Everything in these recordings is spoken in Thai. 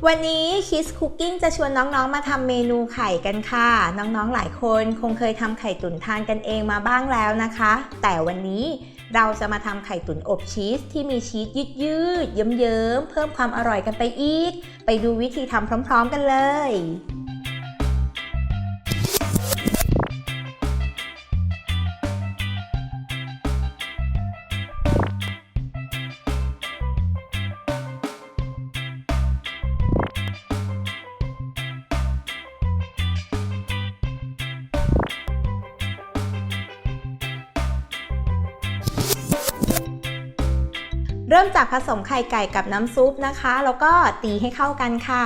วันนี้ Kids Cooking จะชวนน้องๆมาทำเมนูไข่กันค่ะน้องๆหลายคนคงเคยทำไข่ตุ๋นทานกันเองมาบ้างแล้วนะคะแต่วันนี้เราจะมาทำไข่ตุ๋นอบชีสที่มีชีสยืดๆเยิ้มๆเพิ่มความอร่อยกันไปอีกไปดูวิธีทำพร้อมๆกันเลยเริ่มจากผสมไข่ไก่กับน้ำซุปนะคะแล้วก็ตีให้เข้ากันค่ะ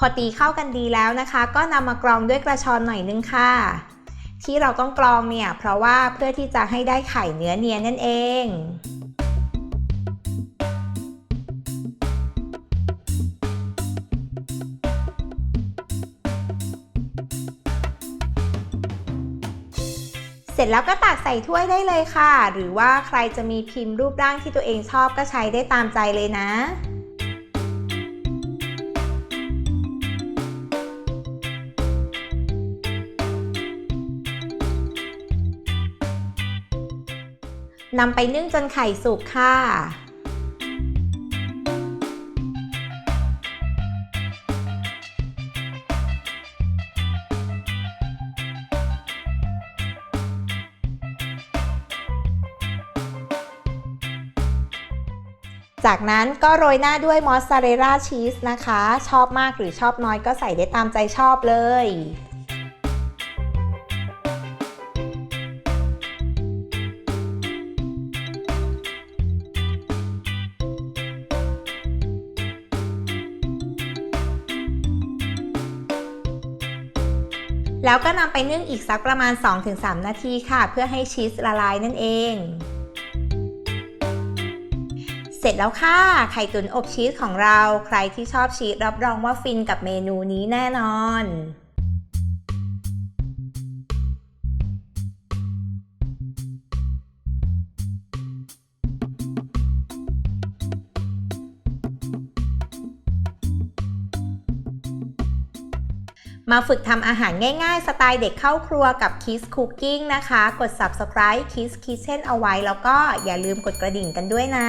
พอตีเข้ากันดีแล้วนะคะก็นำมากรองด้วยกระชอนหน่อยนึงค่ะที่เราต้องกรองเนี่ยเพราะว่าเพื่อที่จะให้ได้ไข่เนื้อเนียนนั่นเองเสร็จแล้วก็ตักใส่ถ้วยได้เลยค่ะหรือว่าใครจะมีพิมพ์รูปร่างที่ตัวเองชอบก็ใช้ได้ตามใจเลยนะนำไปนึ่งจนไข่สุกค่ะจากนั้นก็โรยหน้าด้วยมอสซาเรลล่าชีสนะคะชอบมากหรือชอบน้อยก็ใส่ได้ตามใจชอบเลยแล้วก็นำไปนึ่งอีกสักประมาณ 2-3 นาทีค่ะเพื่อให้ชีสละลายนั่นเองเสร็จแล้วค่ะไข่ตุ๋นอบชีสของเราใครที่ชอบชีสรับรองว่าฟินกับเมนูนี้แน่นอนมาฝึกทำอาหารง่ายๆสไตล์เด็กเข้าครัวกับ Kids Cooking นะคะกด Subscribe Kids Kitchen เอาไว้แล้วก็อย่าลืมกดกระดิ่งกันด้วยนะ